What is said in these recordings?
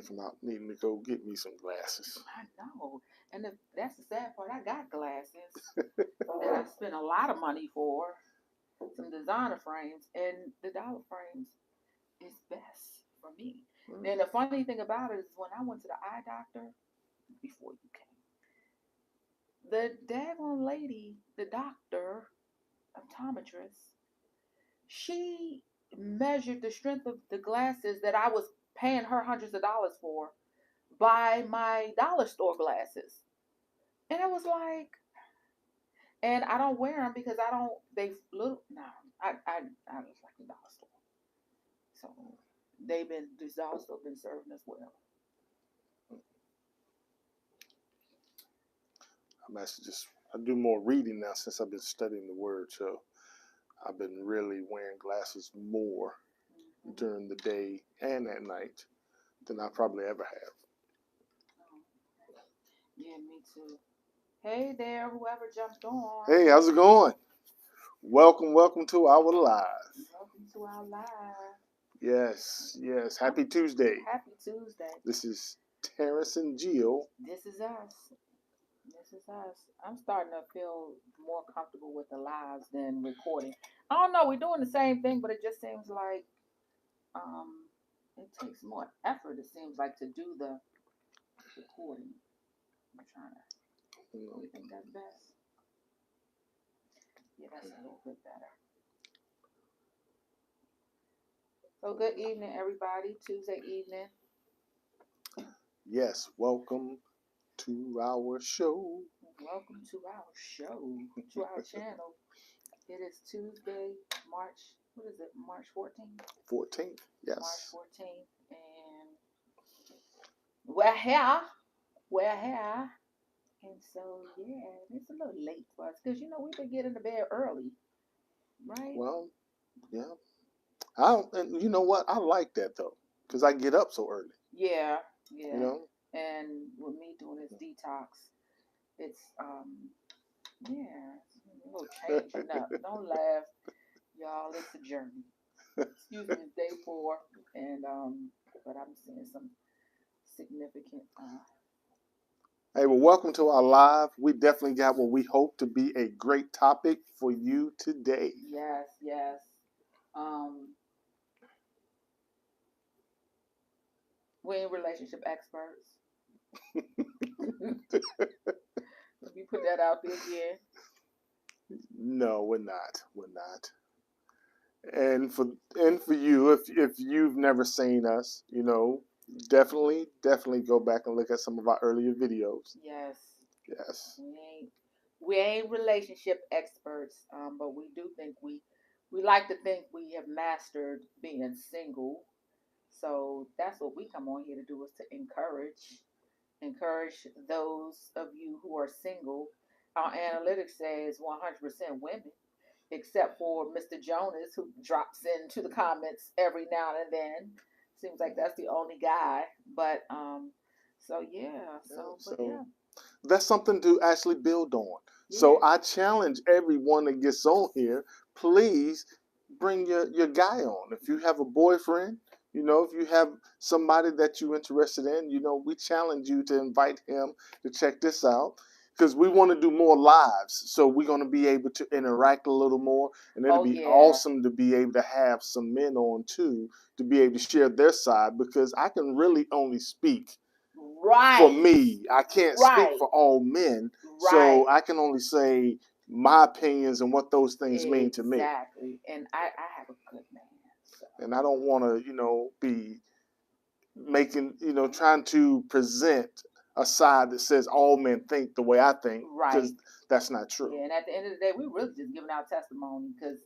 thinking about needing to go get me some glasses. I know. And that's the sad part. I got glasses that I spent a lot of money for, some designer frames, and the dollar frames is best for me. And the funny thing about it is when I went to the eye doctor before you came, the daggone lady, the doctor, optometrist, she measured the strength of the glasses that I was paying her hundreds of dollars for by my dollar store glasses. And it was like, and I don't wear them because I don't, they look, no, I just like the dollar store. So this dollar store been serving us well. I'm actually I do more reading now since I've been studying the word. So I've been really wearing glasses more during the day and at night than I probably ever have. Yeah, me too. Hey there, whoever jumped on. Hey, how's it going? Welcome to our live. Welcome to our live. Yes. Happy Tuesday. Happy Tuesday. This is Terrence and Jill. This is us. I'm starting to feel more comfortable with the lives than recording. I don't know, we're doing the same thing, but it just seems like it takes more effort, it seems like, to do the recording. I'm trying to. You think that's best? Yeah, that's a little bit better. So good evening, everybody. Tuesday evening. Yes, welcome to our show. Welcome to our show, to our channel. It is Tuesday, March 14th? 14th, yes. March 14th, and we're here. And so, yeah, it's a little late for us because, we've been getting to bed early, right? Well, yeah. And you know what? I like that, though, because I get up so early. Yeah. You know? And with me doing this detox, it's, a little changing up. Don't laugh, y'all. It's a journey. Excuse me, it's day 4, and, but I'm seeing some significant, Hey, well, welcome to our live. We definitely got what we hope to be a great topic for you today. Yes. We ain't relationship experts. Let me put that out there again. No, we're not. And for you, if you've never seen us, definitely go back and look at some of our earlier videos. Yes. Yes. We ain't relationship experts, but we do think we like to think we have mastered being single. So that's what we come on here to do, is to encourage those of you who are single. Our analytics says 100% women, except for Mr. Jonas, who drops into the comments every now and then. Seems like that's the only guy. But that's something to actually build on. Yeah. So I challenge everyone that gets on here, please bring your guy on. If you have a boyfriend, if you have somebody that you're interested in, we challenge you to invite him to check this out, because we want to do more lives. So we're going to be able to interact a little more, and it'll be awesome to be able to have some men on too, to be able to share their side, because I can really only speak for me. I can't speak for all men. So I can only say my opinions and what those things mean to me. Exactly. And I have a good man. So. And I don't want to, be making, trying to present a side that says all men think the way I think. Because that's not true. Yeah, and at the end of the day, we really just giving our testimony, because,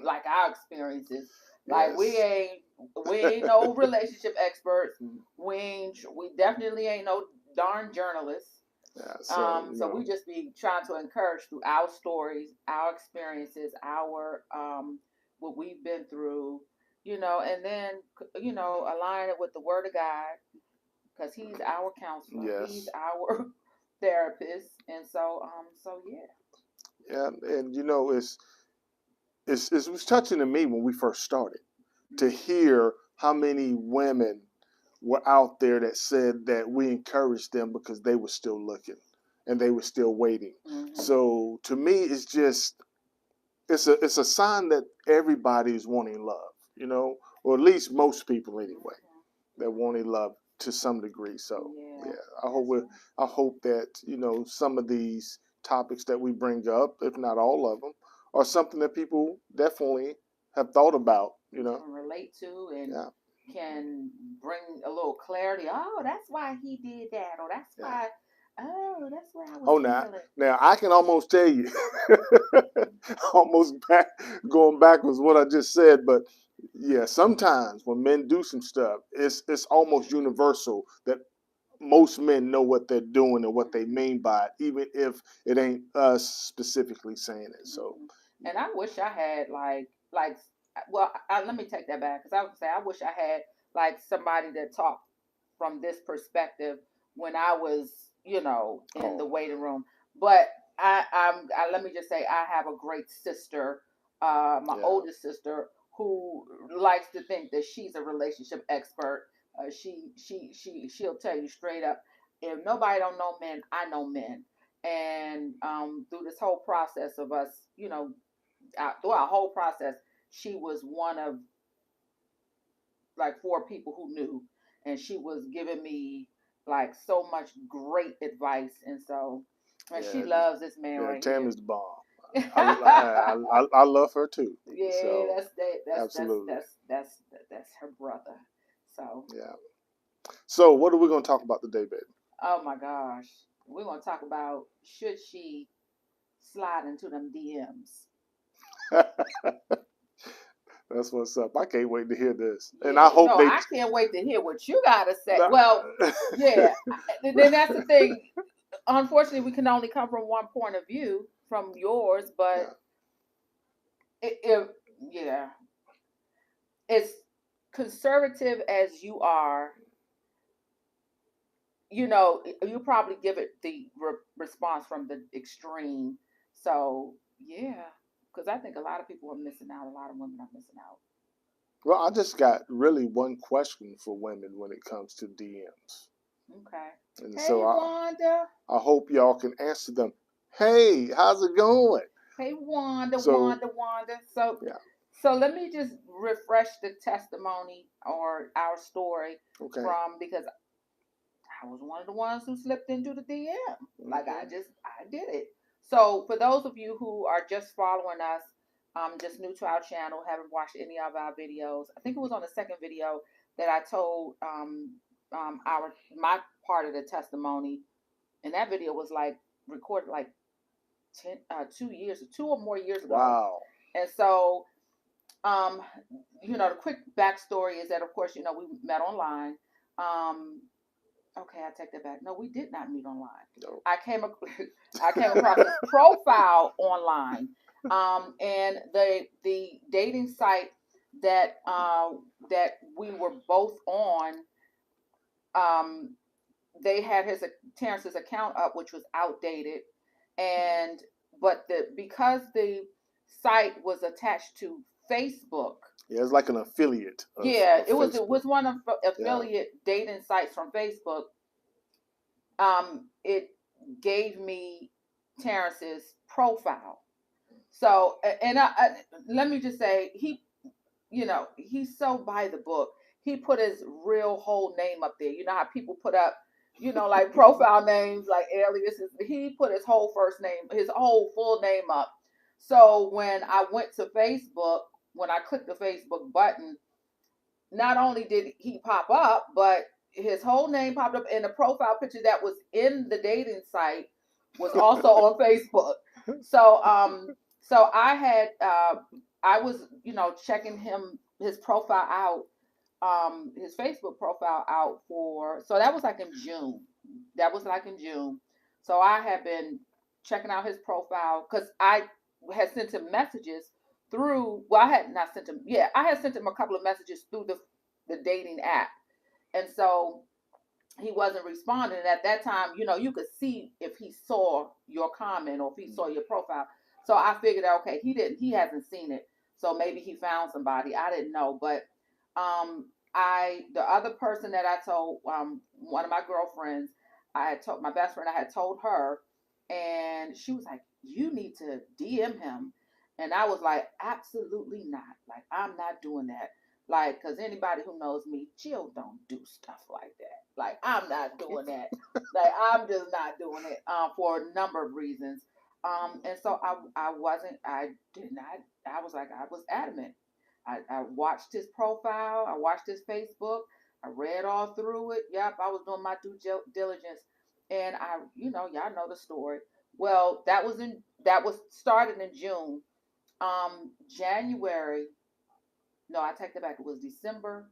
like, our experiences. Like, we ain't no relationship experts. We definitely ain't no darn journalists. Yeah, so we just be trying to encourage through our stories, our experiences, our what we've been through, and then align it with the Word of God, because He's our counselor. Yes. He's our therapist, and so yeah. Yeah, and it was touching to me when we first started to hear how many women were out there that said that we encouraged them because they were still looking and they were still waiting. Mm-hmm. So to me, it's a sign that everybody is wanting love, you know, or at least most people anyway, that wanting love to some degree. So Yeah. yeah, I hope that, you know, some of these topics that we bring up, if not all of them, are something that people definitely have thought about, you know. Can relate to and Yeah. can bring a little clarity. Oh, that's why he did that, or that's Yeah. why. Oh, that's what I was Oh, feeling. now I can almost tell you, almost going backwards what I just said, but yeah, sometimes when men do some stuff, it's almost universal that most men know what they're doing and what they mean by it, even if it ain't us specifically saying it. So, And I wish I had well, let me take that back because I would say I wish I had like somebody that talked from this perspective when I was, in the oh waiting room. But let me just say I have a great sister, my yeah, oldest sister, who likes to think that she's a relationship expert. She'll tell you straight up, if nobody don't know men, I know men. And through this whole process of us, through our whole process, she was one of like four people who knew, and she was giving me like so much great advice, and so and she yeah, loves this man yeah. right here. Tammy's the bomb. I love her too. Yeah, So that's absolutely, that's her brother. So, yeah. So what are we gonna talk about today, oh my gosh, we're gonna talk about should she slide into them DMs. baby? That's what's up. I can't wait to hear this, and I Yeah, hope no, they. I can't wait to hear what you gotta say. Well, yeah, then that's the thing. Unfortunately, we can only come from one point of view from yours, but Yeah. it yeah, as conservative as you are, you probably give it the response from the extreme. So yeah, because I think a lot of people are missing out. A lot of women are missing out. Well, I just got really one question for women when it comes to DMs. Okay. And so Hey, Wanda. I hope y'all can answer them. Hey, how's it going? Hey, Wanda, So, Wanda, Wanda. So, yeah, so let me just refresh the testimony or our story okay. from because I was one of the ones who slipped into the DM. Like Hmm. I did it. So for those of you who are just following us, just new to our channel, haven't watched any of our videos, I think it was on the second video that I told my part of the testimony, and that video was like recorded like 2 or more years ago. Wow. And so, um, the quick backstory is that, of course, we met online. Um, okay, I take that back. No, we did not meet online. No. I came across his profile online, and the dating site that we were both on. Um, they had Terrence's account up, which was outdated, and but because the site was attached to Facebook. Yeah, it's like an affiliate Yeah, of it Facebook. was one of Yeah. affiliate dating sites from Facebook. It gave me Terrence's profile. So, and let me just say, he's so by the book. He put his real whole name up there. You know how people put up, like profile names, like aliases. He put his whole first name, his whole full name up. So when I went to Facebook, when I clicked the Facebook button, not only did he pop up, but his whole name popped up, and the profile picture that was in the dating site was also on Facebook. So, so I was, checking his profile out, his Facebook profile out so that was like in June. That was like in June. So I had been checking out his profile because I had sent him messages through. Well, I had not sent him. Yeah, I had sent him a couple of messages through the dating app, and so he wasn't responding. And at that time, you could see if he saw your comment or if he saw your profile. So I figured, okay, he hasn't seen it. So maybe he found somebody. I didn't know, but the other person that I told, one of my girlfriends, I had told my best friend, I had told her, and she was like, "You need to DM him," and I was like, "Absolutely not! Like, I'm not doing that. Like, because anybody who knows me, Jill don't do stuff like that. Like, I'm not doing that. Like, I'm just not doing it for a number of reasons. And so I did not. I was like, I was adamant. I watched his profile. I watched his Facebook. I read all through it. Yep, I was doing my due diligence, and y'all know the story. Well, that was started in June. January. No, I take that back. It was December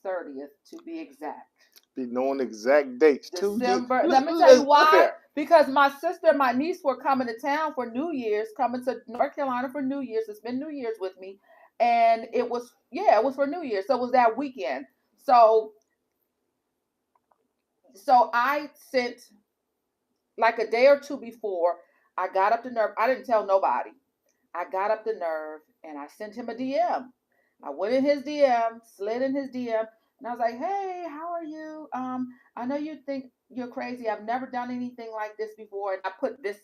30th to be exact. Be knowing exact dates. December. Let me tell you why. Because my sister and my niece were coming to town for New Year's, coming to North Carolina for New Year's, to spend New Year's with me. And it was for New Year's. So it was that weekend. So I sent, like, a day or two before, I got up the nerve. I didn't tell nobody. I got up the nerve and I sent him a DM. I went in his DM, slid in his DM, and I was like, "Hey, how are you? I know you think you're crazy. I've never done anything like this before." And I put the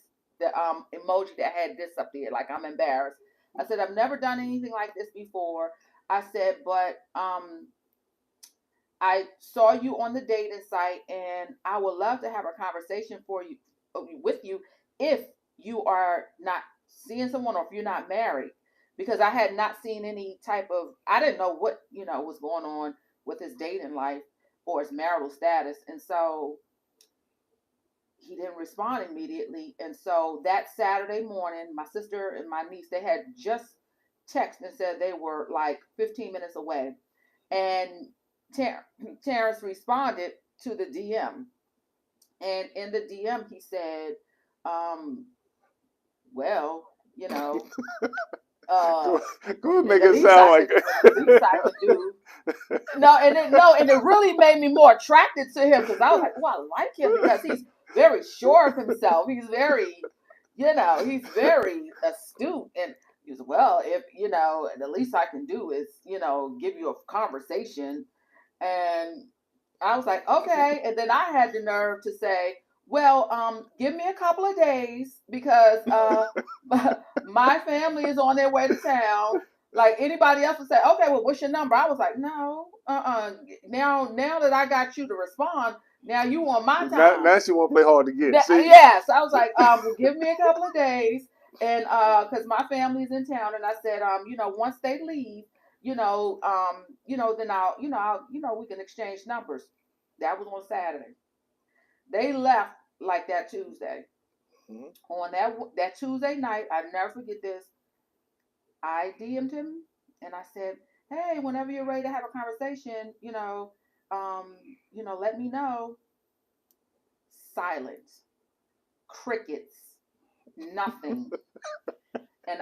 emoji that had this up there, like I'm embarrassed. I said, "I've never done anything like this before." I said, "But I saw you on the dating site, and I would love to have a conversation with you if you are not seeing someone or if you're not married." Because I had not seen any type of, I didn't know what, was going on with his dating life or his marital status. And so he didn't respond immediately. And so that Saturday morning, my sister and my niece, they had just texted and said they were like 15 minutes away. And Terrence responded to the DM. And in the DM, he said, well, go ahead, make it sound like the least I could do. And it really made me more attracted to him, because I was like, "Oh, I like him because he's very sure of himself. He's very, he's very astute." And he was, "Well, if the least I can do is, give you a conversation." And I was like, "Okay." And then I had the nerve to say, "Well, give me a couple of days, because my family is on their way to town." Like anybody else would say, "Okay, well, what's your number?" I was like, "No, Now that I got you to respond, now you want my time." Now she want to play hard to get. Yes, I was like, "Well, give me a couple of days, and because my family's in town." And I said, once they leave, then we can exchange numbers. That was on Saturday. They left like that Tuesday. Mm-hmm. On that Tuesday night, I never forget this. I DM'd him and I said, "Hey, whenever you're ready to have a conversation, let me know." Silence, crickets, nothing. And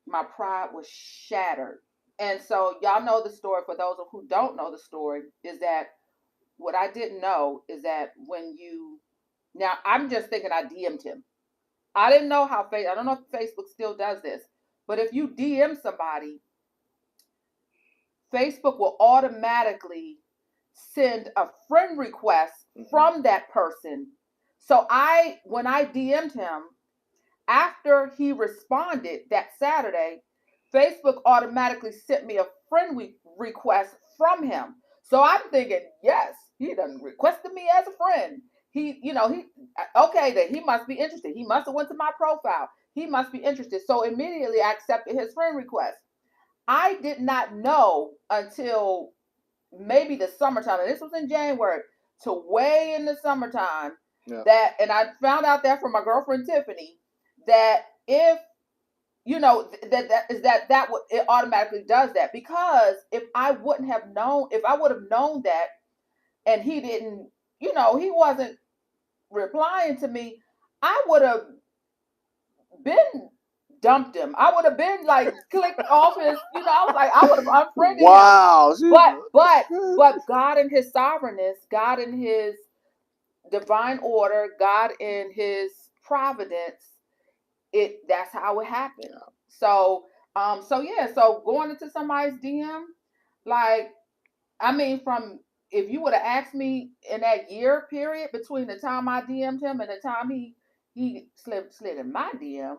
my pride was shattered. And so y'all know the story. For those who don't know the story, is that what I didn't know is that now I'm just thinking I DM'd him. I didn't know I don't know if Facebook still does this, but if you DM somebody, Facebook will automatically send a friend request from that person. So when I DM'd him, after he responded that Saturday, Facebook automatically sent me a friend request from him. So I'm thinking, yes, he done requested me as a friend. Okay, then he must be interested. He must have went to my profile. He must be interested. So immediately I accepted his friend request. I did not know until maybe the summertime, and this was in January, to way in the summertime, and I found out that from my girlfriend Tiffany, that if it automatically does that. Because if I would have known that, and he didn't, he wasn't replying to me, I would have been dumped him. I would have been like clicked off his, I was like, I would have unfriended him. But God in his sovereignness, God in his divine order, God in his providence, that's how it happened. Yeah. So going into somebody's DM, Like, I mean, from if you would have asked me in that year period between the time I DM'd him and the time he slid in my DM,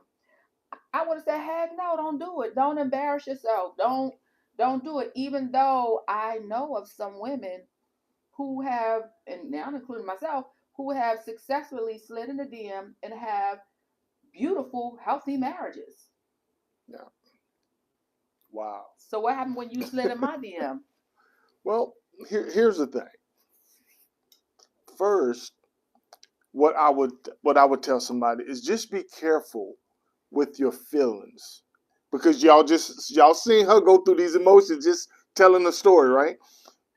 I would have said, heck no, don't do it. Don't embarrass yourself. Don't do it. Even though I know of some women who have, and now including myself, who have successfully slid in the DM and have beautiful, healthy marriages. Yeah. Wow. So what happened when you slid in my DM? Well, here's the thing. First, what I would tell somebody is just be careful with your feelings, because y'all seen her go through these emotions just telling the story, right?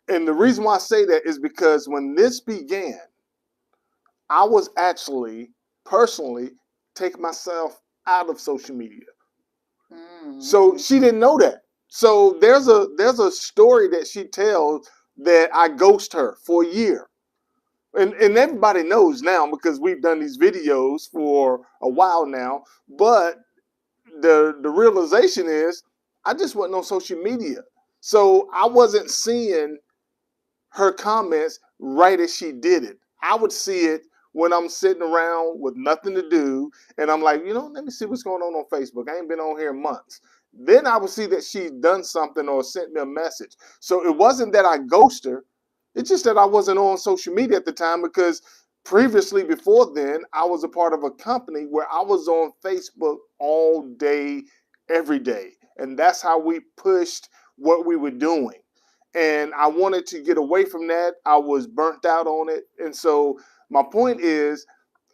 And the reason why I say that is because when this began, I was actually personally taking myself out of social media. So she didn't know that. So there's a story that she tells that I ghost her for a year. And everybody knows now because we've done these videos for a while now. But the realization is I just wasn't on social media. So I wasn't seeing her comments right as she did it. I would see it when I'm sitting around with nothing to do, and I'm like, let me see what's going on Facebook. I ain't been on here in months. Then I would see that she'd done something or sent me a message. So it wasn't that I ghosted her. It's just that I wasn't on social media at the time, because previously, before then, I was a part of a company where I was on Facebook all day, every day. And that's how we pushed what we were doing. And I wanted to get away from that. I was burnt out on it. And so my point is,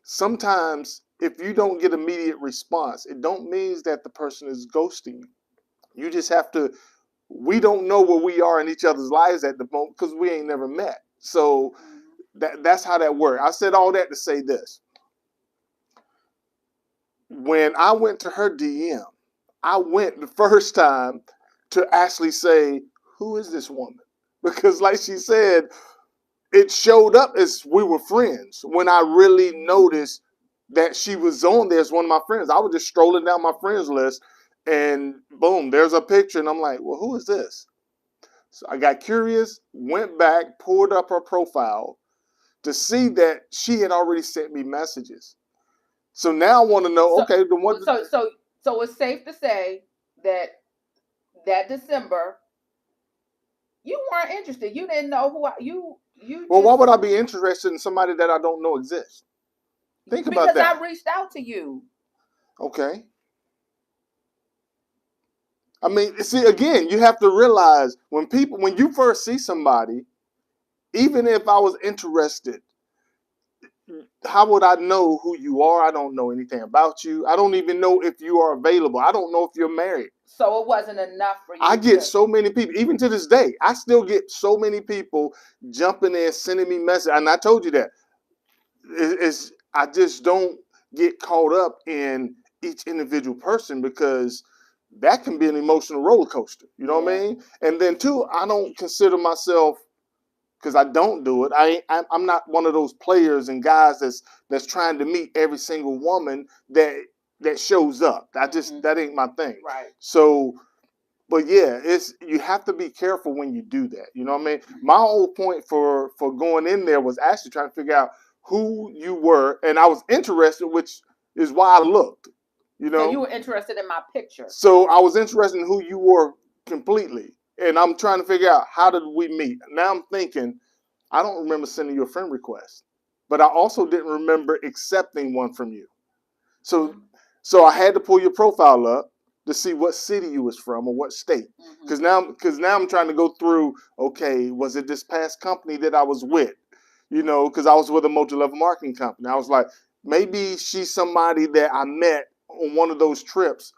sometimes if you don't get immediate response, it don't mean that the person is ghosting you. You just have to, we don't know where we are in each other's lives at the moment because we ain't never met. So that's how that works. I said all that to say this. When I went to her DM, I went the first time to actually say, who is this woman? Because like she said, it showed up as we were friends when I really noticed that she was on there as one of my friends. I was just strolling down my friends list and boom, there's a picture. And I'm like, well, who is this? So I got curious, went back, pulled up her profile to see that she had already sent me messages. So now I want to know, okay, then what? So it's safe to say that December you weren't interested. You didn't know you. Well, why would I be interested in somebody that I don't know exists? Think about that. Because I reached out to you. Okay. I mean, see, again, you have to realize when you first see somebody, even if I was interested, how would I know who you are? I don't know anything about you. I don't even know if you are available. I don't know if you're married. So it wasn't enough for you. I get so many people, even to this day, I still get so many people jumping in, sending me messages. And I told you that. I just don't get caught up in each individual person, because that can be an emotional roller coaster. You know what I mean? And then too, I don't consider myself, because I don't do it. I'm not one of those players and guys that's trying to meet every single woman that shows up. That ain't my thing. Right. So, but yeah, you have to be careful when you do that. You know what I mean? My whole point for going in there was actually trying to figure out who you were, and I was interested, which is why I looked. So you were interested in my picture. So I was interested in who you were completely. And I'm trying to figure out, how did we meet? Now I'm thinking, I don't remember sending you a friend request, but I also didn't remember accepting one from you. So I had to pull your profile up to see what city you was from or what state. Because now I'm trying to go through, okay, was it this past company that I was with? Because I was with a multi-level marketing company. I was like, maybe she's somebody that I met on one of those trips,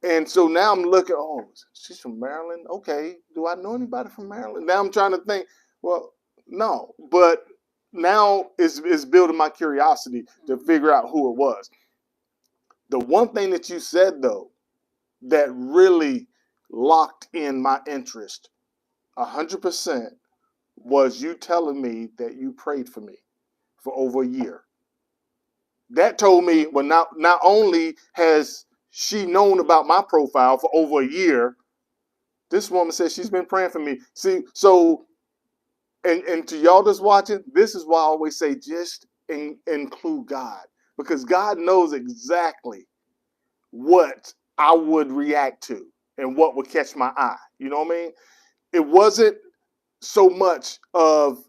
And so now I'm looking, oh, she's from Maryland. Okay, do I know anybody from Maryland? Now I'm trying to think, well, no. But now it's building my curiosity to figure out who it was. The one thing that you said, though, that really locked in my interest 100% was you telling me that you prayed for me for over a year. That told me, well, not only has she known about my profile for over a year, This woman says she's been praying for me. See, so and to y'all that's watching, this is why I always say just include God, because God knows exactly what I would react to and what would catch my eye. You know what I mean? It wasn't so much of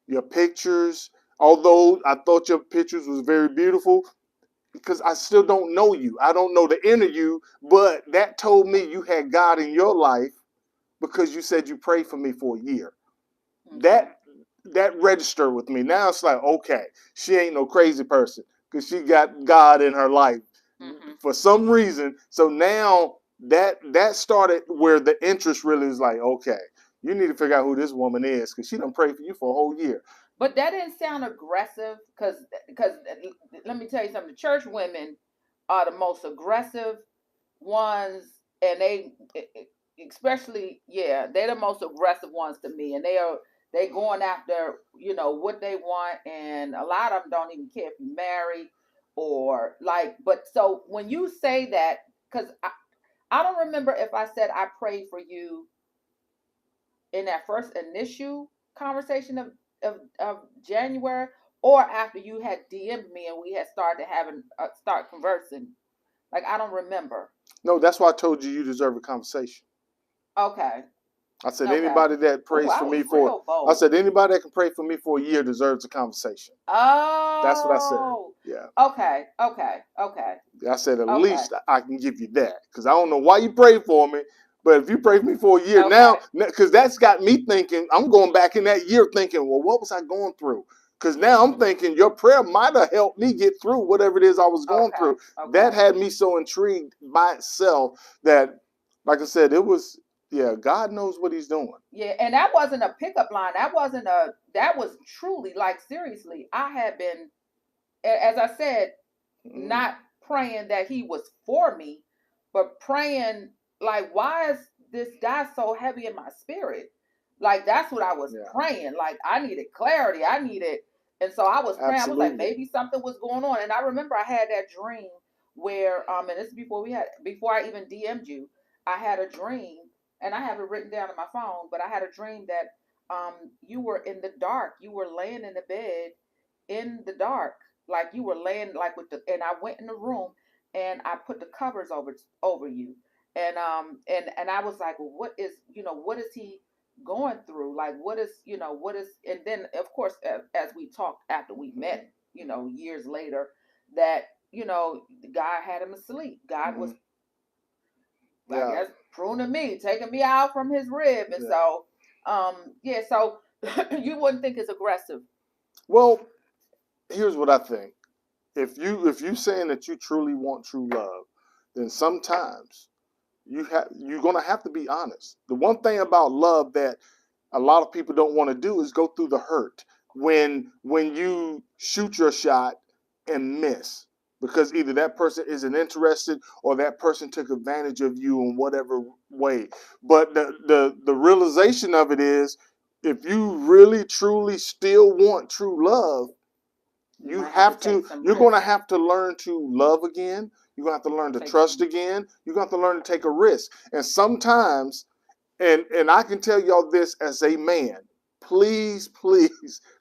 your pictures, although I thought your pictures was very beautiful, because I still don't know you. I don't know the inner you, but that told me you had God in your life because you said you prayed for me for a year. Okay. That registered with me. Now it's like, okay, she ain't no crazy person because she got God in her life for some reason. So now that started where the interest really is like, okay, you need to figure out who this woman is because she done prayed for you for a whole year. But that didn't sound aggressive, because let me tell you something. The church women are the most aggressive ones, and especially, yeah, they're the most aggressive ones to me, and they going after, what they want, and a lot of them don't even care if you're married or like. But so when you say that, because I don't remember if I said I prayed for you in that first initial conversation of January, or after you had DM'd me and we had started having start conversing. Like, I don't remember. No, that's why I told you deserve a conversation. Okay. I said Okay. anybody that Ooh, prays I for was me real bold. I said anybody that can pray for me for a year deserves a conversation. Oh. That's what I said. Yeah. Okay. Okay. I said at Okay. least I can give you that because I don't know why you prayed for me, but if you pray for me for a year Okay. now, because that's got me thinking. I'm going back in that year thinking, well, what was I going through? Because now I'm thinking your prayer might have helped me get through whatever it is I was going through. Okay. That had me so intrigued by itself that, like I said, it was, yeah, God knows what he's doing. Yeah, and that wasn't a pickup line. That was truly, like, seriously. I had been, as I said, not praying that he was for me, but praying like, why is this guy so heavy in my spirit? Like, that's what I was praying. Like, I needed clarity. And so I was praying. Absolutely. I was like, maybe something was going on. And I remember I had that dream where, and this is before I even DM'd you, I had a dream, and I have it written down on my phone, but I had a dream that you were in the dark. You were laying in the bed in the dark, like you were laying like and I went in the room and I put the covers over you, and I was like, well, what is he going through? Like, what is, and then of course, as we talked after we met, years later, that God had him asleep. God was, I guess, pruning me, taking me out from his rib, and so so you wouldn't think it's aggressive. Well, here's what I think. If you saying that you truly want true love, then sometimes you're gonna have to be honest. The one thing about love that a lot of people don't want to do is go through the hurt when you shoot your shot and miss, because either that person isn't interested or that person took advantage of you in whatever way. But the realization of it is, if you really truly still want true love, you're going to have to learn to love again. You're going to have to learn to trust again. You're going to have to learn to take a risk. And sometimes, and I can tell y'all this as a man, please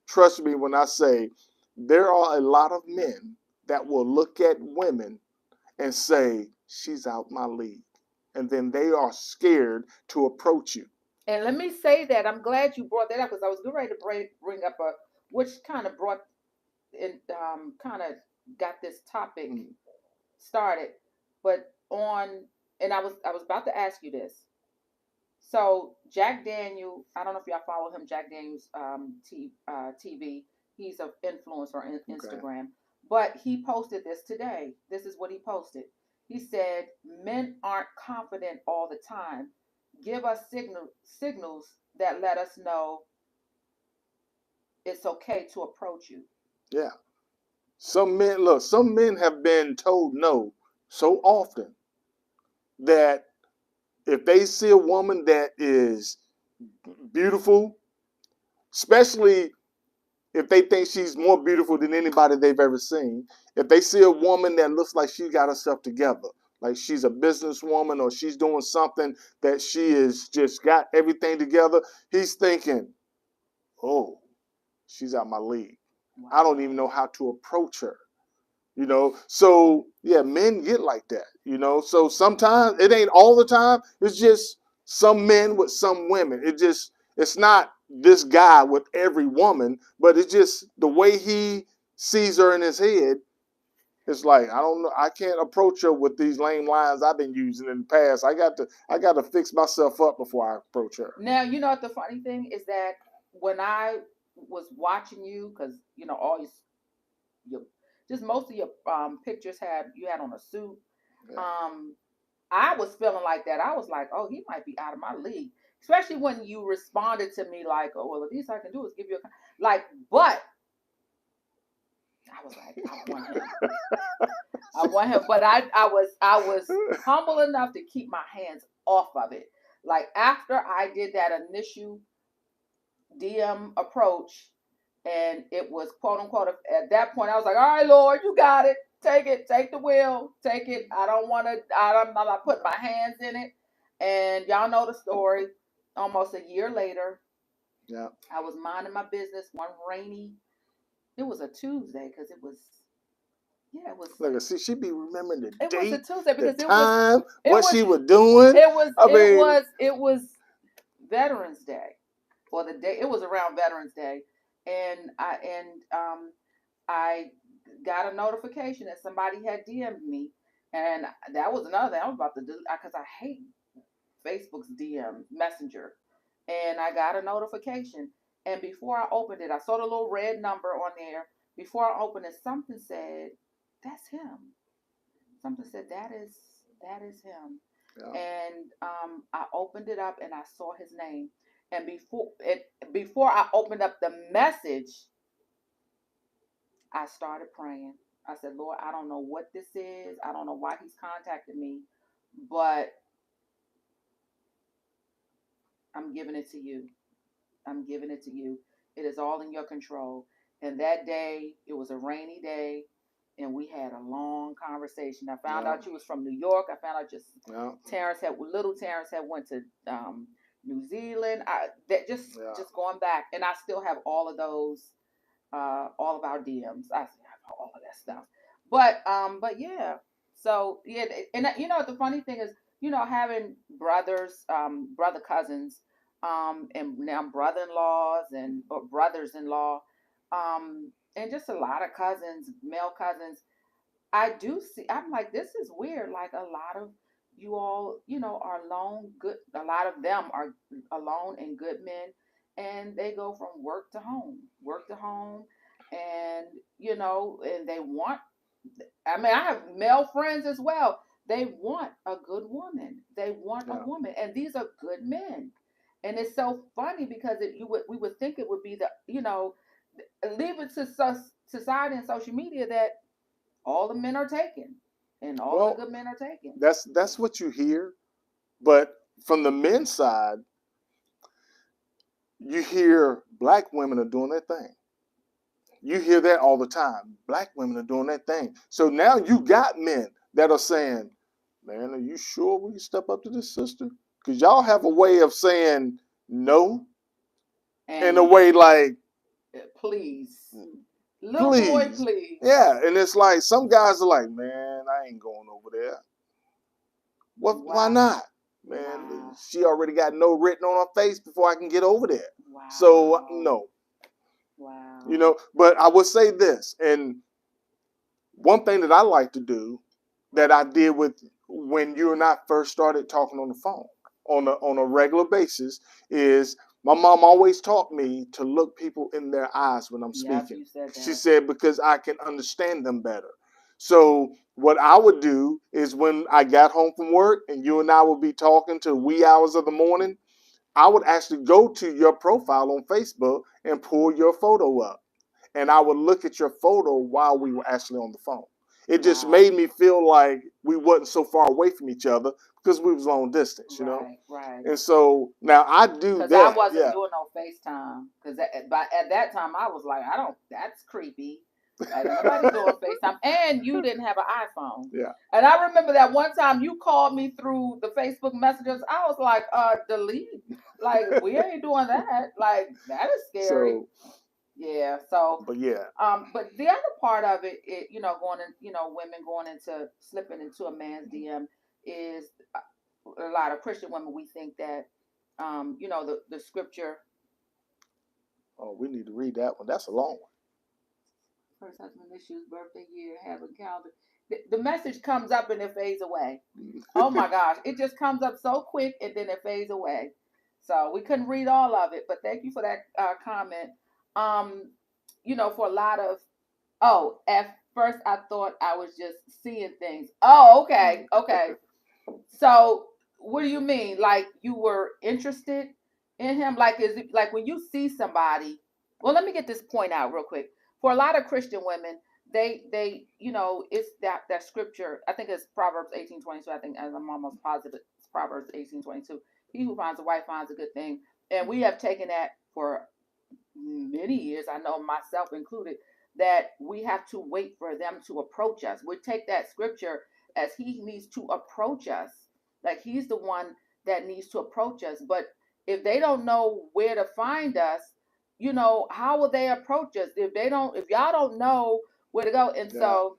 trust me when I say there are a lot of men that will look at women and say, she's out my league. And then they are scared to approach you. And let me say that I'm glad you brought that up, because I was getting ready to bring up which kind of brought and kind of got this topic started, but and I was about to ask you this. So Jack Daniel, I don't know if y'all follow him, Jack Daniels TV. He's an influencer on Instagram, but he posted this today. This is what he posted. He said, "Men aren't confident all the time. Give us signals that let us know it's okay to approach you." Yeah. Some men have been told no so often that if they see a woman that is beautiful, especially if they think she's more beautiful than anybody they've ever seen, if they see a woman that looks like she got herself together, like she's a businesswoman or she's doing something that she is just got everything together, he's thinking, oh, she's out my league. Wow. I don't even know how to approach her. You know, so yeah, men get like that, you know. So sometimes it ain't all the time. It's just some men with some women. It's not this guy with every woman, but it's just the way he sees her in his head. It's like, I don't know, I can't approach her with these lame lines I've been using in the past. I got to fix myself up before I approach her. Now, you know what the funny thing is that when I was watching you, because all your just most of your pictures you had on a suit. Yeah. I was feeling like that. I was like, oh, he might be out of my league. Especially when you responded to me like, oh, well, the least I can do is give you but I was like, I want him. I want him, but I was humble enough to keep my hands off of it. Like after I did that initial DM approach, and it was quote unquote at that point I was like, all right, Lord, you got it. Take the wheel, take it. I'm not putting my hands in it. And y'all know the story. Almost a year later, yeah, I was minding my business one rainy. It was a Tuesday because it was. Yeah, it was. Look, see, she be remembering the It was a date, Tuesday the because time, what she was doing. It was Veterans Day, or the day. It was around Veterans Day, and I got a notification that somebody had DM'd me, and that was another thing I was about to do because I hate Facebook's DM Messenger, and I got a notification, and before I opened it, I saw the little red number on there. Before I opened it, something said, "That's him." Something said, that is him." Yeah. And I opened it up and I saw his name. And before I opened up the message, I started praying. I said, Lord, I don't know what this is. I don't know why he's contacted me, but I'm giving it to you. I'm giving it to you. It is all in your control. And that day, it was a rainy day, and we had a long conversation. I found out you was from New York. I found out little Terrence had went to New Zealand. Just going back, and I still have all of those, all of our DMs. I still have all of that stuff. But yeah. So yeah, and the funny thing is, having brothers, brother cousins, and now brother-in-laws or brothers-in-law, and just a lot of cousins, male cousins. I do see. I'm like, this is weird. Like a lot of you all, are alone. Good. A lot of them are alone and good men, and they go from work to home, and and they want. I mean, I have male friends as well. They want a good woman. They want a woman, and these are good men. And it's so funny because we would think it would be leave it to society and social media that all the men are taken, and all the good men are taken. That's what you hear, but from the men's side, you hear black women are doing their thing. You hear that all the time. Black women are doing their thing. So now you got men that are saying, man, are you sure we can step up to this sister? Because y'all have a way of saying no in a way like, please. Little boy, please. Yeah, and it's like some guys are like, man, I ain't going over there. What? Wow. Why not? Man, she already got no written on her face before I can get over there. Wow. So no. Wow. But I would say this, and one thing that I like to do that I did with when you and I first started talking on the phone on a regular basis is my mom always taught me to look people in their eyes when I'm speaking. She said, because I can understand them better. So what I would do is when I got home from work and you and I would be talking to wee hours of the morning, I would actually go to your profile on Facebook and pull your photo up. And I would look at your photo while we were actually on the phone. It just made me feel like we wasn't so far away from each other because we was long distance, you know? Right. And so now I do that. Because I wasn't doing no FaceTime. Because at that time I was like, that's creepy. Like, nobody doing FaceTime. And you didn't have an iPhone. Yeah. And I remember that one time you called me through the Facebook messages. I was like, delete. Like, we ain't doing that. Like, that is scary. So, Yeah. So, but yeah, but the other part of it, going in, women going into slipping into a man's DM is a lot of Christian women. We think that, the scripture. oh, we need to read that one. That's a long one. First husband issues, birthday year, having calendar. The message comes up and it fades away. Oh my gosh. It just comes up so quick and then it fades away. So we couldn't read all of it, but thank you for that comment. For a lot of, at first I thought I was just seeing things. Oh, okay. Okay. So what do you mean? Like, you were interested in him? Like, is it like when you see somebody? Well, let me get this point out real quick. For a lot of Christian women, they it's that scripture. I think it's Proverbs 18:22. I think, as I'm almost positive, it's Proverbs 18:22. He who finds a wife finds a good thing. And we have taken that for many years, I know myself included, that we have to wait for them to approach us. We take that scripture as he needs to approach us. Like, he's the one that needs to approach us. But if they don't know where to find us, how will they approach us if y'all don't know where to go? And so,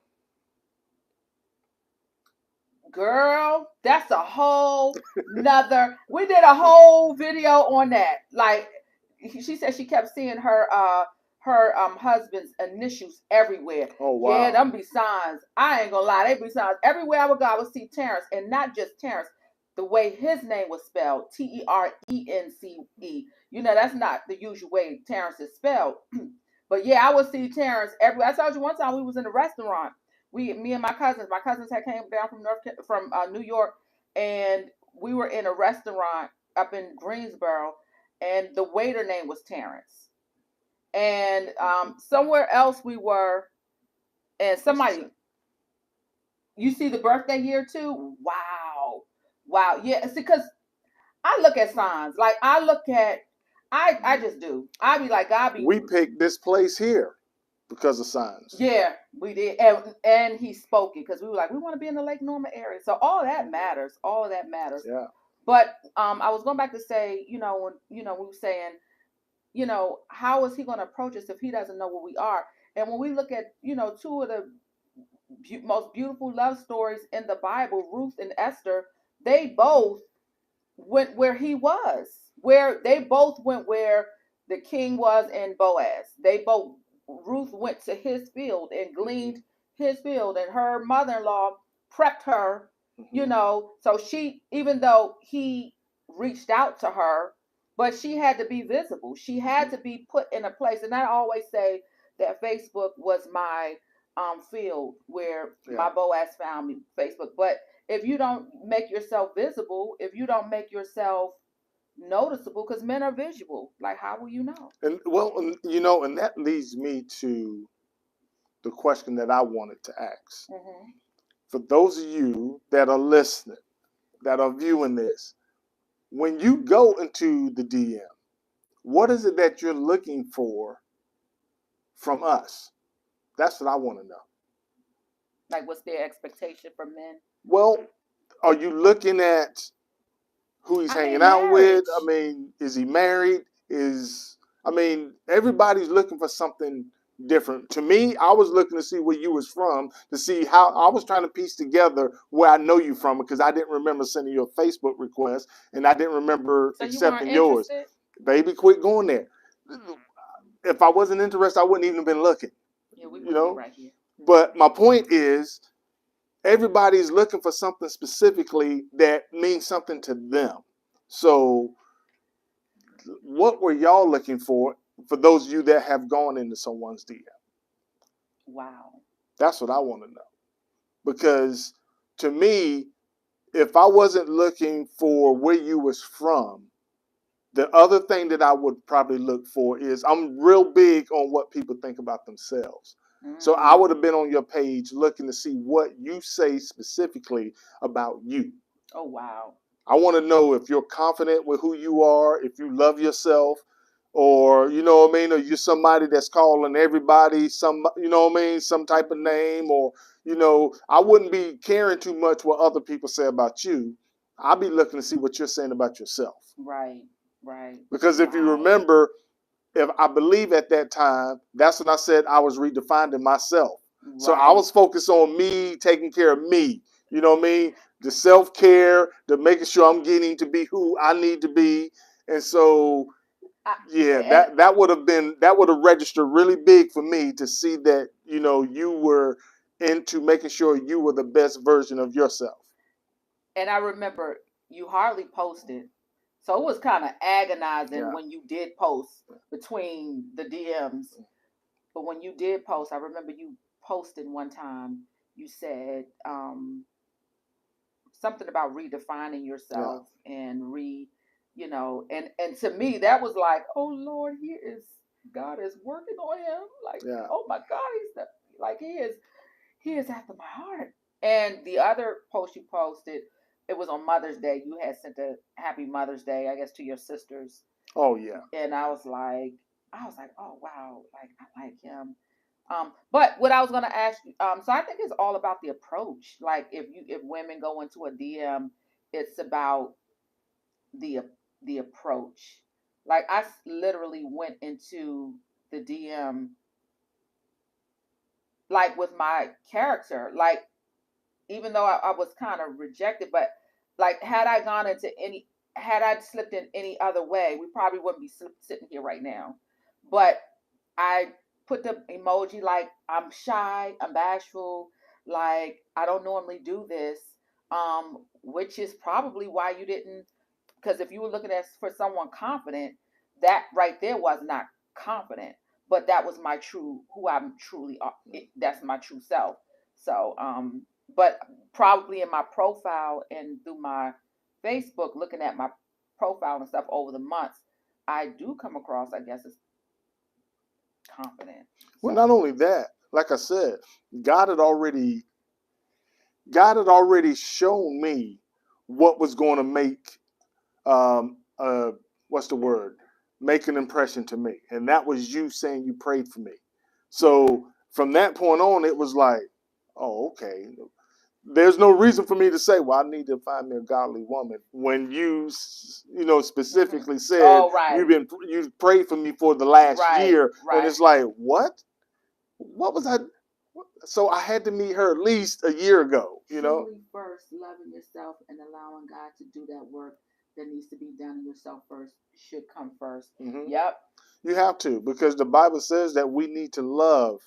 girl, that's a whole nother. We did a whole video on that. Like, she said she kept seeing her husband's initials everywhere. Oh wow. Yeah, them be signs. I ain't gonna lie, they be signs. Everywhere I would go, I would see Terrence, and not just Terrence. The way his name was spelled, Terence. That's not the usual way Terrence is spelled. But yeah, I would see Terrence everywhere. I told you one time we was in a restaurant. Me and my cousins had came down from New York, and we were in a restaurant up in Greensboro, and the waiter name was Terrence. And somewhere else we were, and somebody, you see the birthday year too? Wow. Yeah, see, because I look at signs. Like, I just do. I be like, God be. We picked this place here because of signs. Yeah, we did. And he spoke it because we were like, we want to be in the Lake Norman area. So all that matters. All of that matters. Yeah. But I was going back to say, when we were saying, how is he going to approach us if he doesn't know where we are? And when we look at, two of the most beautiful love stories in the Bible, Ruth and Esther, they both went where he was, where they both went where the king was in Boaz. Ruth went to his field and gleaned his field, and her mother-in-law prepped her, so she, even though he reached out to her, but she had to be visible. She had to be put in a place. And I always say that Facebook was my field where my Boaz found me, Facebook. But if you don't make yourself visible, if you don't make yourself noticeable, because men are visual, like, how will you know? And and that leads me to the question that I wanted to ask. Mm-hmm. For those of you that are listening, that are viewing this, when you go into the DM, what is it that you're looking for from us? That's what I want to know. Like, what's their expectation from men? Well, are you looking at who he's hanging out with? I mean, is he married? Everybody's looking for something different. To me, I was looking to see where you was from, to see how I was trying to piece together where I know you from, because I didn't remember sending you a Facebook request, and I didn't remember accepting yours. Baby, quit going there. If I wasn't interested, I wouldn't even have been looking. Yeah, we would be right here. But my point is, everybody's looking for something specifically that means something to them. So what were y'all looking for those of you that have gone into someone's DM? Wow. That's what I want to know. Because to me, if I wasn't looking for where you was from, the other thing that I would probably look for is, I'm real big on what people think about themselves. So I would have been on your page looking to see what you say specifically about you. Oh, wow. I want to know if you're confident with who you are, if you love yourself, or you know what I mean, or you're somebody that's calling everybody some, you know what I mean, some type of name, or you know, I wouldn't be caring too much what other people say about you. I'll be looking to see what you're saying about yourself. Right. Right. Because if you Wow. remember, if I believe at that time, that's when I said I was redefining myself. So I Right. was focused on me, taking care of me. You know what I mean? The self-care, the making sure I'm getting to be who I need to be. And so I, yeah, and that would have registered really big for me to see that, you know, you were into making sure you were the best version of yourself. I remember you hardly posted, so it was kind of agonizing Yeah. when you did post between the DMs. But when you did post, I remember you posted one time. You said something about redefining Yeah. yourself and and to me that was like, oh Lord, God is working on him. Like, Yeah. oh my God, like he is after my heart. And the other post you posted, it was on Mother's Day. You had sent a happy Mother's Day, I guess, to your sisters. Oh yeah. And I was like, oh wow, like I like him. But what I was gonna ask you, so I think it's all about the approach. Like if women go into a DM, it's about the the approach. Like literally went into the DM like with my character, like even though I was kind of rejected, but like had I slipped in any other way, we probably wouldn't be sitting here right now. But I put the emoji like I'm shy, I'm bashful, like I don't normally do this, which is probably why you didn't. Because if you were looking at for someone confident, that right there was not confident, but that was my true who I'm truly. That's my true self. So, but probably in my profile and through my Facebook, looking at my profile and stuff over the months, I do come across, I guess, as confident. Well, So, not only that, like I said, God had already God had already shown me what was going to make what's the word? Make an impression to me. And that was you saying you prayed for me. So from that point on, it was like, oh, okay. There's no reason for me to say, well, I need to find me a godly woman. When you know, mhm. specifically said Oh, right, you prayed for me for the last right, year, and right. it's like, what? What was I? So I had to meet her at least a year ago. You know, Truly first loving yourself and allowing God to do that work that needs to be done in yourself first should come 1st. hmm Yep. you have to, because the Bible says that we need to love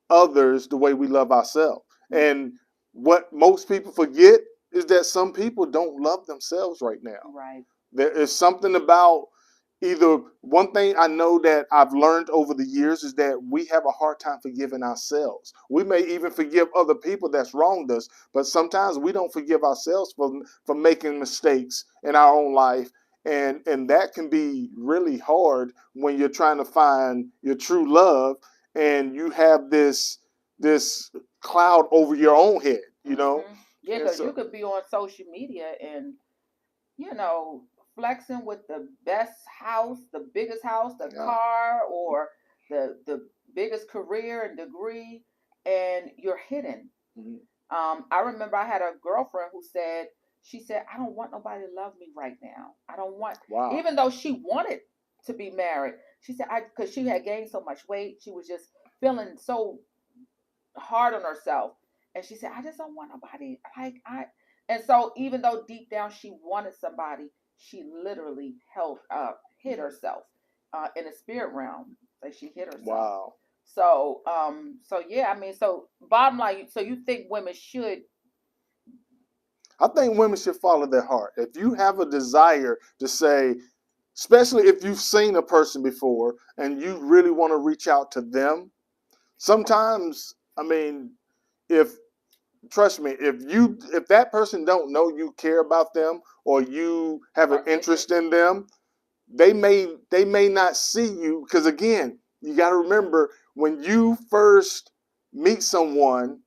others the way we love ourselves. And what most people forget is that some people don't love themselves right now. Right. There is something about either one thing I know that I've learned over the years is that we have a hard time forgiving ourselves. We may even forgive other people that's wronged us, but sometimes we don't forgive ourselves for making mistakes in our own life. And that can be really hard when you're trying to find your true love and you have this cloud over your own head, you know? Yeah, And because you so could be on social media and you know, flexing with the best house, the biggest house, the yeah. car, or the biggest career and degree, and you're hidden. Mhm. I remember I had a girlfriend who said, she said, I don't want nobody to love me right now. I don't want, Wow. even though she wanted to be married, she said, because she had gained so much weight, she was just feeling so hard on herself. And she said, I just don't want nobody and so even though deep down she wanted somebody, she literally hid herself in the spirit realm. Like she hid herself. Wow. So yeah, I mean, so bottom line, so you think women should. I think women should follow their heart. If you have a desire to say, especially if you've seen a person before and you really want to reach out to them, sometimes, I mean, if trust me, if that person don't know you care about them or you have an Or interest interest. in them, they may not see you, because again, you got to remember, when you first meet someone,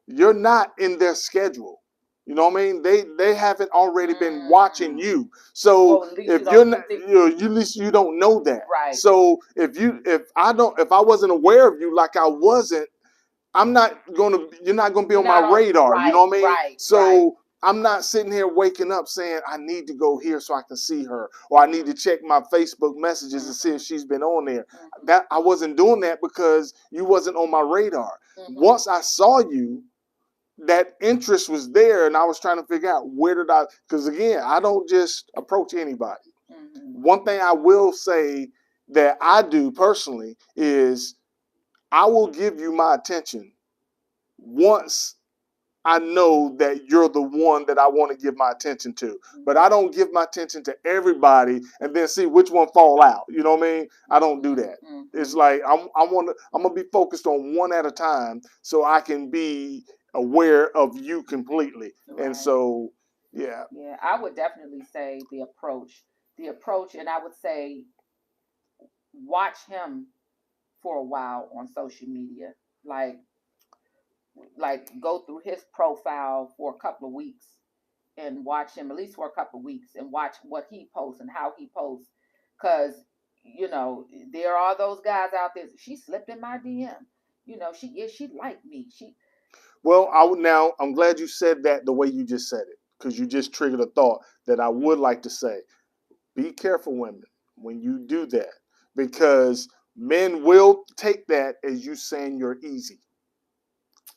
you're not in their schedule. You know what I mean? They haven't already been watching you. So Well, at least you if you're don't. not, you at least you don't know that. Right. So if I wasn't aware of you like I wasn't, you're not gonna be You're on my not on. radar. You know what I mean? Right. So I'm not sitting here waking up saying I need to go here so I can see her, or I need to check my Facebook messages to see if she's been on there. That I wasn't doing that because you wasn't on my radar. Once I saw you, that interest was there, and I was trying to figure out because again, I don't just approach anybody. One thing I will say that I do personally is I will give you my attention once I know that you're the one that I want to give my attention to. But I don't give my attention to everybody and then see which one fall out. You know what I mean? I don't do that. It's like I'm gonna be focused on one at a time so I can be aware of you completely. And so, yeah. Yeah, I would definitely say the approach, and I would say watch him for a while on social media, like go through his profile for a couple of weeks and watch him at least for a couple of weeks and watch what he posts and how he posts, because there are those guys out there. She slipped in my DM. She liked me. Well, I'm glad you said that the way you just said it, because you just triggered a thought that I would like to say. Be careful, women, when you do that, because men will take that as you saying you're easy.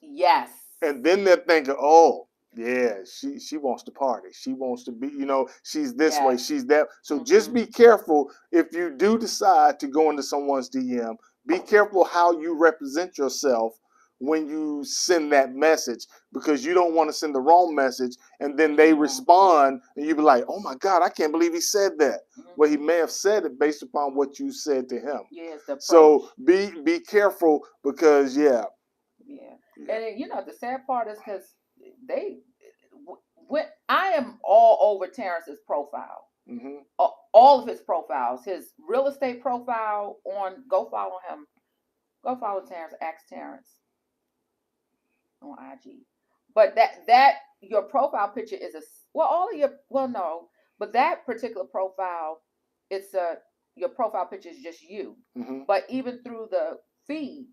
Yes. And then they're thinking, oh, yeah, she wants to party. She wants to be, she's this way, she's that. So just be careful if you do decide to go into someone's DM. Be careful how you represent yourself when you send that message, because you don't want to send the wrong message and then they respond and you be like, oh my God, I can't believe he said that. Well, he may have said it based upon what you said to him. Yes, so be careful, because Yeah. And the sad part is because when I am all over Terrence's profile, all of his profiles, his real estate profile go follow him, go follow Terrence, ask Terrence on IG. But that your profile picture is no, but that particular profile, your profile picture is just you. But even through the feed,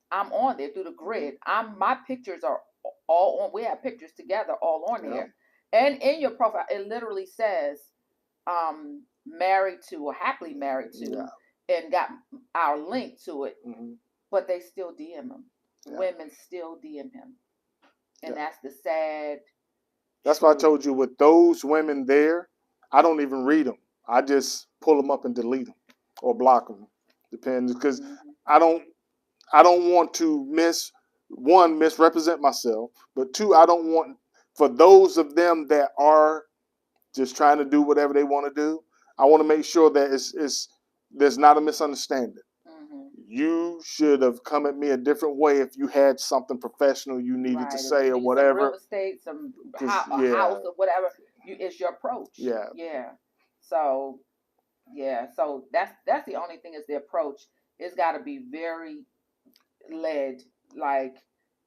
I'm on there through the grid. My pictures are all on. We have pictures together all on there. And in your profile, it literally says married to or happily married to, and got our link to it. But they still DM him. Women still DM him. And that's the sad. That's why I told you with those women there, I don't even read them. I just pull them up and delete them or block them. Depends, because I don't want to misrepresent myself, but two, I don't want, for those of them that are just trying to do whatever they want to do, I want to make sure that there's not a misunderstanding. You should have come at me a different way if you had something professional you needed to say or whatever. Some real estate, a house or whatever. It's your approach. Yeah. So that's the only thing is the approach. It's got to be very led.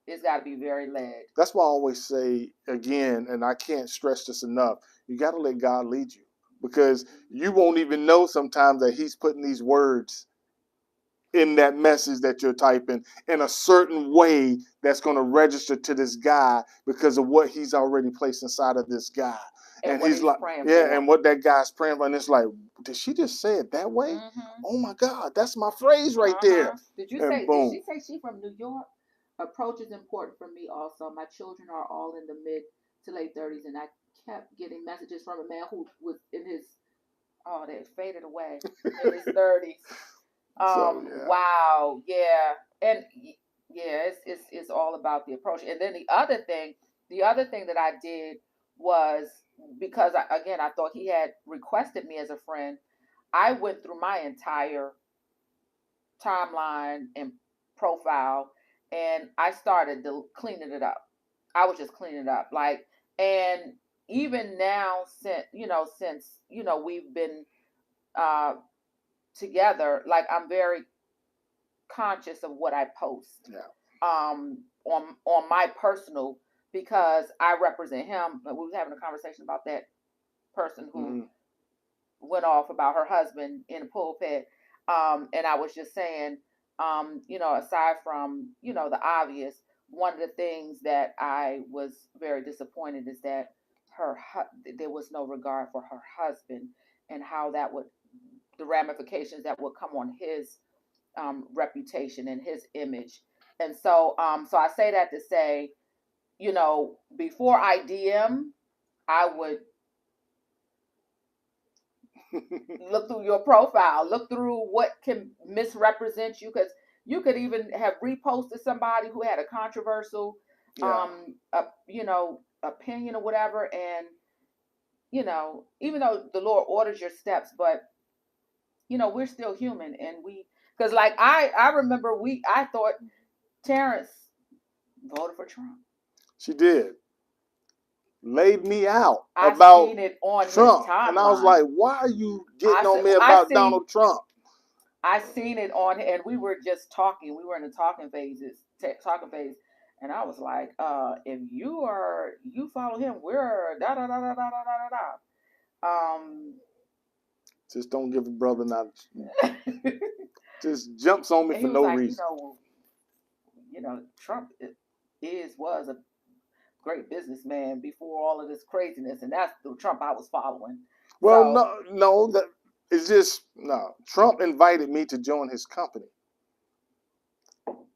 It's got to be very led. That's why I always say again, and I can't stress this enough, you got to let God lead you, because you won't even know sometimes that he's putting these words in that message that you're typing in a certain way that's going to register to this guy because of what he's already placed inside of this guy. And he's like, and what that guy's praying for. And it's like, did she just say it that way? Oh my God, that's my phrase right there. Did she say she from New York? Approach is important for me also. My children are all in the mid to late 30s, and I kept getting messages from a man who was in his, they faded away, in his 30s. Wow, yeah. And yeah, it's all about the approach. And then the other thing that I did was, because I thought he had requested me as a friend, I went through my entire timeline and profile, and I started cleaning it up. I was just cleaning it up, and even now, since we've been together, I'm very conscious of what I post. On my personal because I represent him. We was having a conversation about that person who went off about her husband in the pulpit. And I was just saying, aside from, the obvious, one of the things that I was very disappointed is that there was no regard for her husband and how that would, the ramifications that would come on his reputation and his image. And so I say that to say, before I DM, I would look through your profile, look through what can misrepresent you, because you could even have reposted somebody who had a controversial, opinion or whatever, and even though the Lord orders your steps, but we're still human, and because like I remember I thought Terrence voted for Trump. She did. Laid me out I about seen it on Trump, his timeline. and I was like, "Why are you getting on me about Donald Trump?" I seen it and we were just talking. We were in the talking phase, and I was like, "If you follow him, we're da da da da da da da da." Just don't give a brother not. Just jumps on me for no reason. Trump was a great businessman before all of this craziness, and that's the Trump I was following. Well, no, that it's just no. Trump invited me to join his company.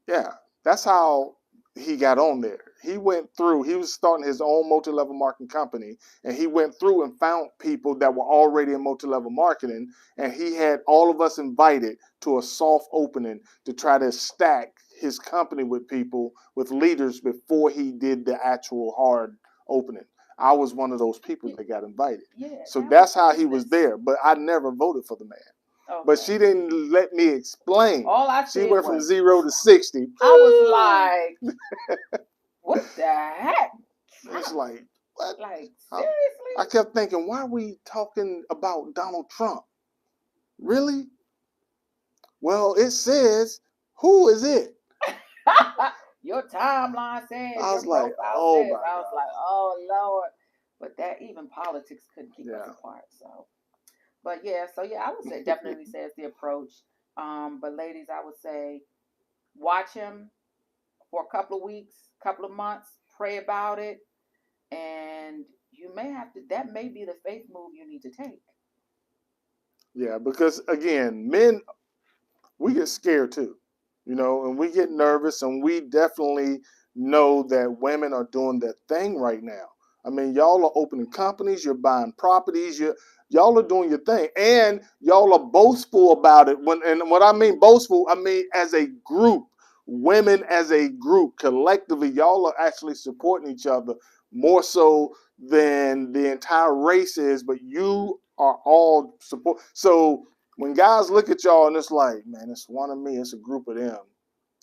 Yeah, that's how he got on there. He went through. He was starting his own multi-level marketing company, and he went through and found people that were already in multi-level marketing, and he had all of us invited to a soft opening to try to stack his company with people, with leaders, before he did the actual hard opening. I was one of those people that got invited. Yeah, so that's how he was there, but I never voted for the man. Okay. But she didn't let me explain. All I She went from 0 to 60. I was like, what the heck? It's like, what? Like, seriously? I kept thinking, why are we talking about Donald Trump? Really? Well, it says, who is it? Your timeline says. I was like, oh my God. I was like, oh Lord. But that even politics couldn't keep us apart. So, but I would say definitely say it's the approach. But ladies, I would say watch him for a couple of weeks, couple of months, pray about it, and you may have to. That may be the faith move you need to take. Yeah, because again, men, we get scared too, and we get nervous, and we definitely know that women are doing their thing right now. I mean, y'all are opening companies, you're buying properties, y'all are doing your thing, and y'all are boastful about it. And what I mean boastful, I mean as a group, women as a group, collectively, y'all are actually supporting each other more so than the entire race is, but you are all support. So when guys look at y'all and it's like, man, it's one of me, it's a group of them.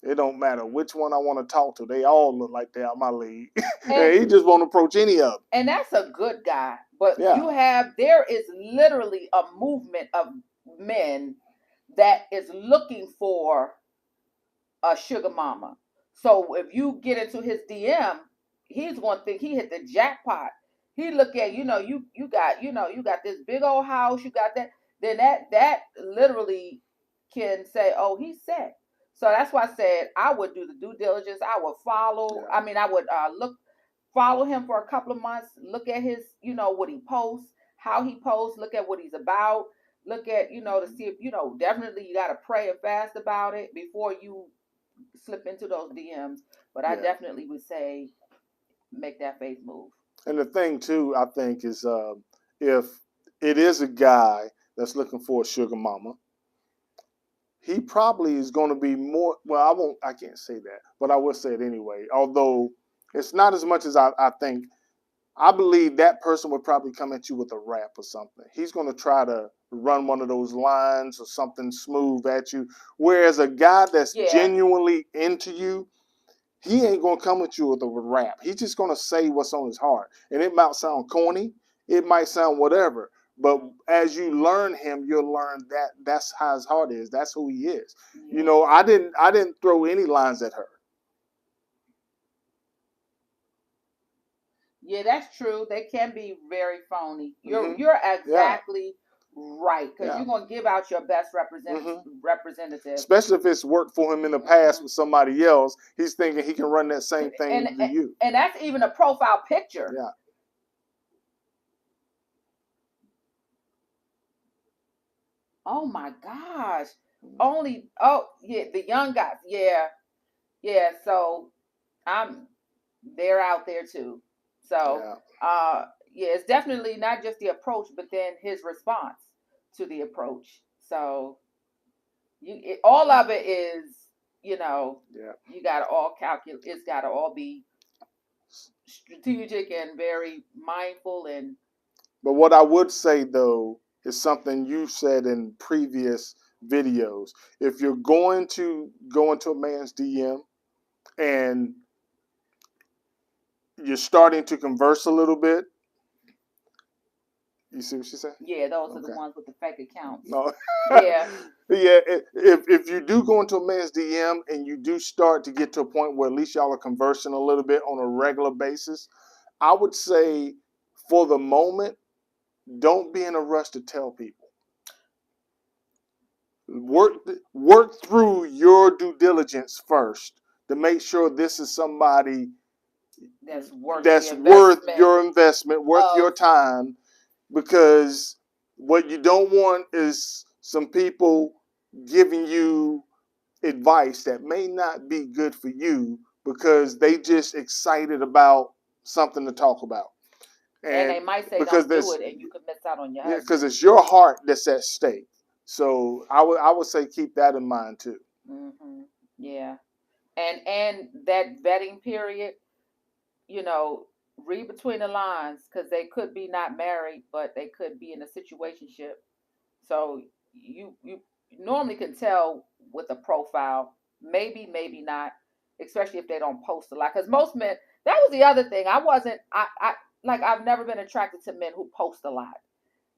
It don't matter which one I want to talk to. They all look like they're out my league. And he just won't approach any of them. And that's a good guy. But there is literally a movement of men that is looking for a sugar mama. So if you get into his DM, he's going to think he hit the jackpot. He look at, you got this big old house, you got that. Then that literally can say, oh, he's set. So that's why I said I would do the due diligence. I would follow. Yeah. I mean, I would follow him for a couple of months. Look at his, what he posts, how he posts. Look at what he's about. Look at, to see if, definitely you got to pray and fast about it before you slip into those DMs. But I definitely would say make that faith move. And the thing too, I think, is if it is a guy that's looking for a sugar mama, he probably is going to be more, well, I can't say that, but I will say it anyway. Although it's not as much as I think. I believe that person would probably come at you with a rap or something. He's going to try to run one of those lines or something smooth at you. Whereas a guy that's genuinely into you, he ain't going to come at you with a rap. He's just going to say what's on his heart. And it might sound corny. It might sound whatever. But as you learn him, you'll learn that that's how his heart is. That's who he is. Yeah. I didn't throw any lines at her. Yeah, that's true. They can be very phony. Mm-hmm. You're Yeah. exactly right, because Yeah. you're gonna give out your best Mm-hmm. representative. Especially if it's worked for him in the past with somebody else, he's thinking he can run that same and, thing to and you. and that's even a profile picture. Yeah. Oh my gosh. Mm-hmm. Only yeah, the young guys. Yeah. Yeah. So I'm they're out there too. So Yeah. yeah, it's definitely not just the approach, but then his response to the approach. So all of it is, Yeah. you gotta all calculate. It's gotta all be strategic and very mindful and But what I would say though is something you said in previous videos. If you're going to go into a man's DM and you're starting to converse a little bit, you see what she said? yeah, those are the Okay. ones with the fake accounts. No. Yeah. Yeah. If you do go into a man's DM and you do start to get to a point where at least y'all are conversing a little bit on a regular basis, I would say for the moment, don't be in a rush to tell people. Work through your due diligence first to make sure this is somebody That's worth the that's worth investment your investment, worth your of time, because what you don't want is some people giving you advice that may not be good for you because they just excited about something to talk about. and they And might say because don't do this, it and you could miss out on your yeah, because husband. it's your heart that's at stake. So I would say keep that in mind too. Yeah. And that vetting period, you know, read between the lines because they could be not married, but they could be in a situationship. So you normally can tell with a profile, maybe maybe not, especially if they don't post a lot. Because most men, that was the other thing. I like I've never been attracted to men who post a lot.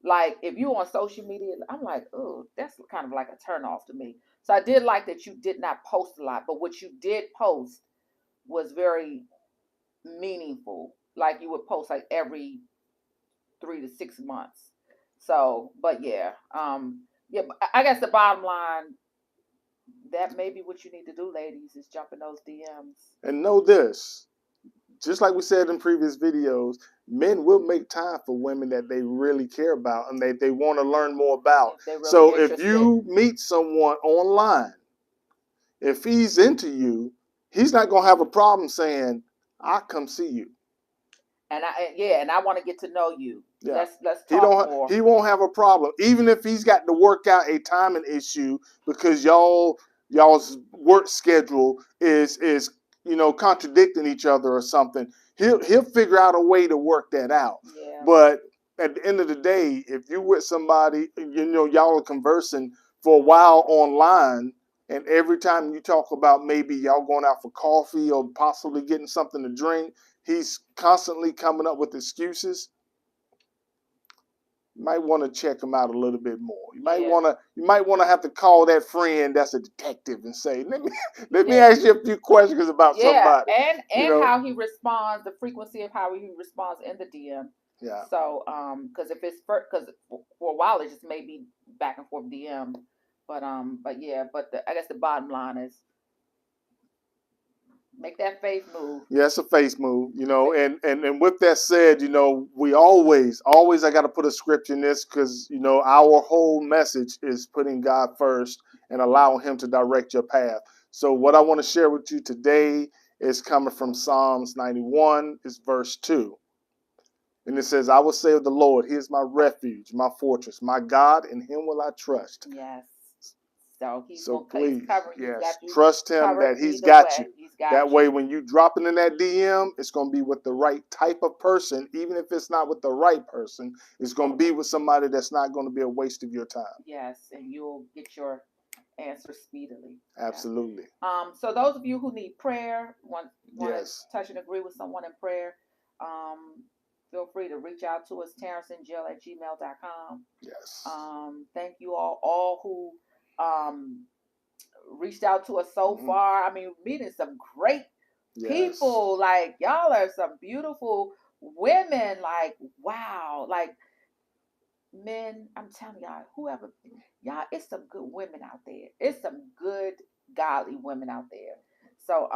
Like if you on social media, I'm like, oh, that's kind of like a turn off to me. So I did like that you did not post a lot, but what you did post was very meaningful. Like you would post like every 3 to 6 months. So, but yeah, yeah. But I guess the bottom line, that may be what you need to do, ladies, is jump in those DMs. And know this, just like we said in previous videos, men will make time for women that they really care about and they want to learn more about. If they're really So if interested. you meet someone online, if he's into you, he's not gonna have a problem saying, "I'll come see you." And I want to get to know you. Yeah. Let's He talk don't more. he won't have a problem. Even if he's got to work out a timing issue because y'all's work schedule is contradicting each other or something. He'll figure out a way to work that out. Yeah. But at the end of the day, if you with somebody, y'all are conversing for a while online, and every time you talk about maybe y'all going out for coffee or possibly getting something to drink, he's constantly coming up with excuses. You might want to check him out a little bit more. You might Yeah. want to have to call that friend that's a detective and say, let me Yeah. ask you a few questions about Yeah, somebody. and how he responds, the frequency of how he responds in the DM. Yeah. So, because if it's because for a while it just may be back and forth DM, but yeah, but I guess the bottom line is make that face move. Yeah, it's a face move, and with that said, we always I got to put a script in this because our whole message is putting God first and allowing Him to direct your path. So what I want to share with you today is coming from Psalms 91, is verse 2. And it says, I will say of the Lord, He is my refuge, my fortress, my God, in Him will I trust. Yes. So he's Please, covering. He's yes, got you trust Him covered that He's either got you. way. He's got That you. way, when you dropping in that DM, it's going to be with the right type of person. Even if it's not with the right person, it's going to be with somebody that's not going to be a waste of your time. Yes, and you'll get your answer speedily. Absolutely. So those of you who need prayer, want Yes. to touch and agree with someone in prayer, feel free to reach out to us, terrenceandjill@gmail.com. Yes. Thank you all who reached out to us so far. I mean, meeting some great people. Like y'all are some beautiful women, like, wow, like, men, I'm telling y'all, whoever, y'all, it's some good women out there. It's some good, godly women out there. So,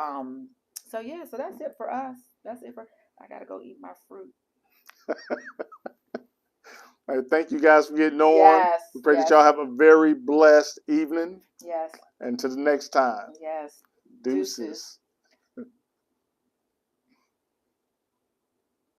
so yeah, so that's it for us. That's it for. I gotta go eat my fruit. All right, thank you guys for getting on. Yes, We pray that yes, y'all have a very blessed evening. yes, And to the next time, yes. Deuces. deuces.